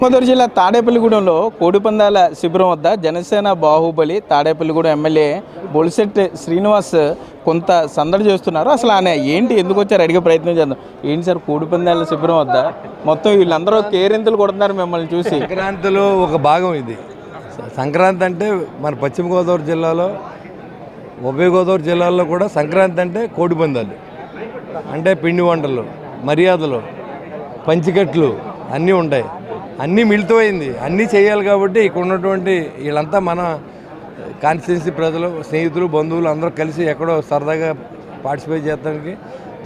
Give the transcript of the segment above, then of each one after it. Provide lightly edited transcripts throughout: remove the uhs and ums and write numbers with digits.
గోదావరి జిల్లా తాడేపల్లిగూడెంలో కోడిపందాల శిబిరం వద్ద జనసేన బాహుబలి తాడేపల్లిగూడెం ఎమ్మెల్యే బొలిశెట్టి శ్రీనివాస్ కొంత సందడి చేస్తున్నారు. అసలు ఆయన ఏంటి, ఎందుకు వచ్చారు అడిగే ప్రయత్నం చేద్దాం. ఏంటి సార్ కోడిపందాల శిబిరం వద్ద మొత్తం వీళ్ళందరూ కేరింతలు కొడుతున్నారు మిమ్మల్ని చూసి? సంక్రాంతిలో ఒక భాగం ఇది. సంక్రాంతి అంటే మన పశ్చిమ గోదావరి జిల్లాలో, ఉభయ గోదావరి జిల్లాల్లో కూడా సంక్రాంతి అంటే కోడిపందాలు అంటే పిండి వంటలు, మర్యాదలు, పంచికట్లు అన్నీ ఉంటాయి. అన్నీ మిళితమైంది, అన్నీ చేయాలి. కాబట్టి ఇక్కడ ఉన్నటువంటి వీళ్ళంతా మన కాన్స్టిట్యున్సీ ప్రజలు, స్నేహితులు, బంధువులు అందరూ కలిసి ఎక్కడో సరదాగా పార్టిసిపేట్ చేయడానికి,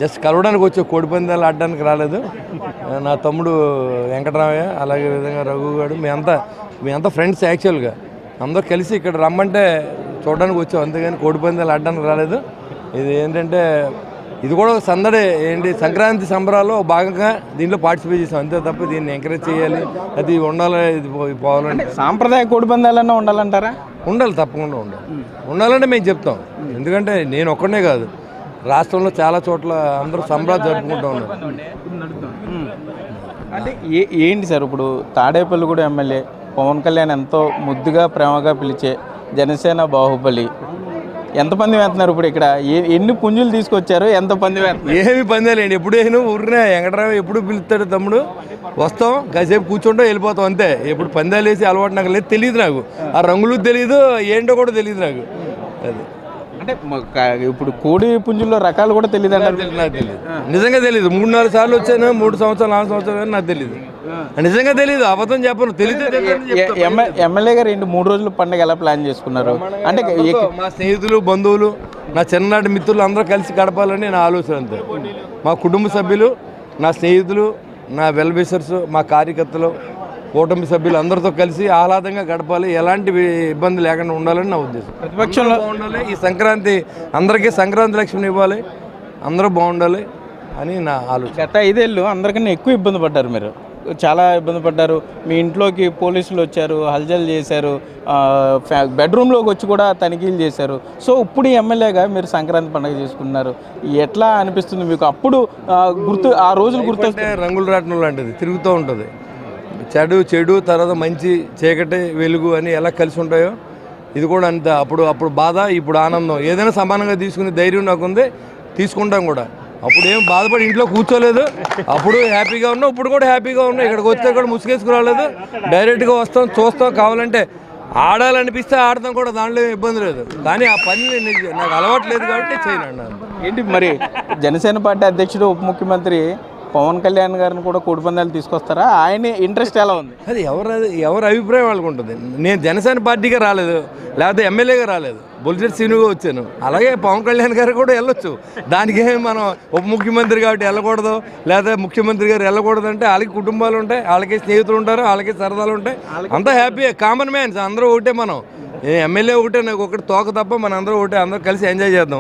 జస్ట్ కలవడానికి వచ్చే కోడిపందాలు ఆడడానికి రాలేదు. నా తమ్ముడు వెంకటరామయ్య, అలాగే విధంగా రఘు గారు, మేమంతా ఫ్రెండ్స్. యాక్చువల్గా అందరూ కలిసి ఇక్కడ రమ్మంటే చూడడానికి వచ్చాం, అంతేగాని కోడిపందాలు ఆడడానికి రాలేదు. ఇది ఏంటంటే ఇది కూడా ఒక సందడి, ఏంటి సంక్రాంతి సంబరాల్లో భాగంగా దీంట్లో పార్టిసిపేట్ చేసాం, అంతే తప్ప దీన్ని ఎంకరేజ్ చేయాలి, అది ఉండాలి, ఇది పోవాలంటే సాంప్రదాయ కోడిపందాలన్నా ఉండాలంటారా? ఉండాలి, తప్పకుండా ఉండాలంటే మేము చెప్తాం. ఎందుకంటే నేను ఒక్కడే కాదు, రాష్ట్రంలో చాలా చోట్ల అందరూ సంబరాలు జరుపుకుంటూ ఉన్నారు. అంటే ఏంటి సార్, ఇప్పుడు తాడేపల్లిగూడెం ఎమ్మెల్యే పవన్ కళ్యాణ్ ఎంతో ముద్దుగా ప్రేమగా పిలిచే జనసేన బాహుబలి ఎంతమంది వేస్తున్నారు ఇప్పుడు? ఇక్కడ ఎన్ని పుంజులు తీసుకొచ్చారు, ఎంతమంది వేస్తున్నారు? ఏమి పందాలేండి, ఎప్పుడు వేయను ఊరినే వెంకటరావు ఎప్పుడు పిలుస్తాడు, తమ్ముడు వస్తాం కాసేపు కూర్చుంటాం వెళ్ళిపోతాం అంతే. ఎప్పుడు పందాలు వేసి అలవాటు నాకు లేదు, తెలియదు నాకు, ఆ రంగులు తెలియదు, ఏంటో కూడా తెలియదు నాకు. అది అంటే ఇప్పుడు కోడి పుంజుల్లో రకాలు కూడా తెలియదు అన్నారు. నాకు తెలియదు, నిజంగా తెలియదు. 3-4 సార్లు వచ్చాను, 3 సంవత్సరాలు 4 సంవత్సరాలు కానీ నాకు తెలియదు, నిజంగా తెలియదు, అబద్ధం చెప్పను. తెలియదు. ఎమ్మెల్యే గారు 2-3 రోజుల పండుగ ఎలా ప్లాన్ చేసుకున్నారు? అంటే మా స్నేహితులు, బంధువులు, నా చిన్ననాటి మిత్రులు అందరూ కలిసి గడపాలని నా ఆలోచన అంతే. మా కుటుంబ సభ్యులు, నా స్నేహితులు, నా వెల్ విషర్స్, మా కార్యకర్తలు, కూటమి సభ్యులు అందరితో కలిసి ఆహ్లాదంగా గడపాలి, ఎలాంటి ఇబ్బంది లేకుండా ఉండాలని నా ఉద్దేశం. ప్రతిపక్షంలో బాగుండాలి, ఈ సంక్రాంతి అందరికీ సంక్రాంతి లక్ష్యం ఇవ్వాలి, అందరూ బాగుండాలి అని నా ఆలోచన. గత 5 ఏళ్ళు అందరికన్నా ఎక్కువ ఇబ్బంది పడ్డారు, మీరు చాలా ఇబ్బంది పడ్డారు. మీ ఇంట్లోకి పోలీసులు వచ్చారు, హల్చల్ చేశారు, బెడ్రూమ్లోకి వచ్చి కూడా తనిఖీలు చేశారు. సో ఇప్పుడు ఎమ్మెల్యేగా మీరు సంక్రాంతి పండుగ చేసుకున్నారు, ఎట్లా అనిపిస్తుంది మీకు? అప్పుడు ఆ రోజులు గుర్తొస్తే రంగుల రాట్నం లాంటిది తిరుగుతూ ఉంటుంది. చెడు తర్వాత మంచి, చీకటి, వెలుగు అని ఎలా కలిసి ఉంటాయో ఇది కూడా అంతే. అప్పుడు బాధ, ఇప్పుడు ఆనందం, ఏదైనా సమానంగా తీసుకునే ధైర్యం నాకుంది, తీసుకుంటాం కూడా. అప్పుడు ఏం బాధపడి ఇంట్లో కూర్చోలేదు, అప్పుడు హ్యాపీగా ఉన్నాం, ఇప్పుడు కూడా హ్యాపీగా ఉన్నాం. ఇక్కడికి వస్తే కూడా ముసుగేసుకు రాలేదు, డైరెక్ట్గా వస్తాం, చూస్తాం, కావాలంటే ఆడాలనిపిస్తే ఆడతాం కూడా, దాంట్లో ఇబ్బంది లేదు. కానీ ఆ పని నాకు అలవాటు లేదు కాబట్టి చేయను. ఏంటి మరి జనసేన పార్టీ అధ్యక్షుడు, ఉప ముఖ్యమంత్రి పవన్ కళ్యాణ్ గారిని కూడా కోడిపందాలు తీసుకొస్తారా? ఆయన ఇంట్రెస్ట్ ఎలా ఉంది? అది ఎవరి అభిప్రాయం వాళ్ళకు ఉంటుంది. నేను జనసేన పార్టీగా రాలేదు, లేకపోతే ఎమ్మెల్యేగా రాలేదు, బొలిశెట్టి శ్రీనుగా వచ్చాను. అలాగే పవన్ కళ్యాణ్ గారు కూడా వెళ్ళొచ్చు, దానికి మనం ఉప ముఖ్యమంత్రి కాబట్టి వెళ్ళకూడదు, లేదా ముఖ్యమంత్రి గారు వెళ్ళకూడదు అంటే వాళ్ళకి కుటుంబాలు ఉంటాయి, వాళ్ళకి స్నేహితులు ఉంటారు, వాళ్ళకి సరదాలు ఉంటాయి, అంతా హ్యాపీ, కామన్ మ్యాన్స్ అందరూ ఒకటే. మనం ఎమ్మెల్యే ఒకటే, నాకు ఒకటి తోక తప్ప, మన అందరూ ఒకటే, అందరూ కలిసి ఎంజాయ్ చేద్దాం.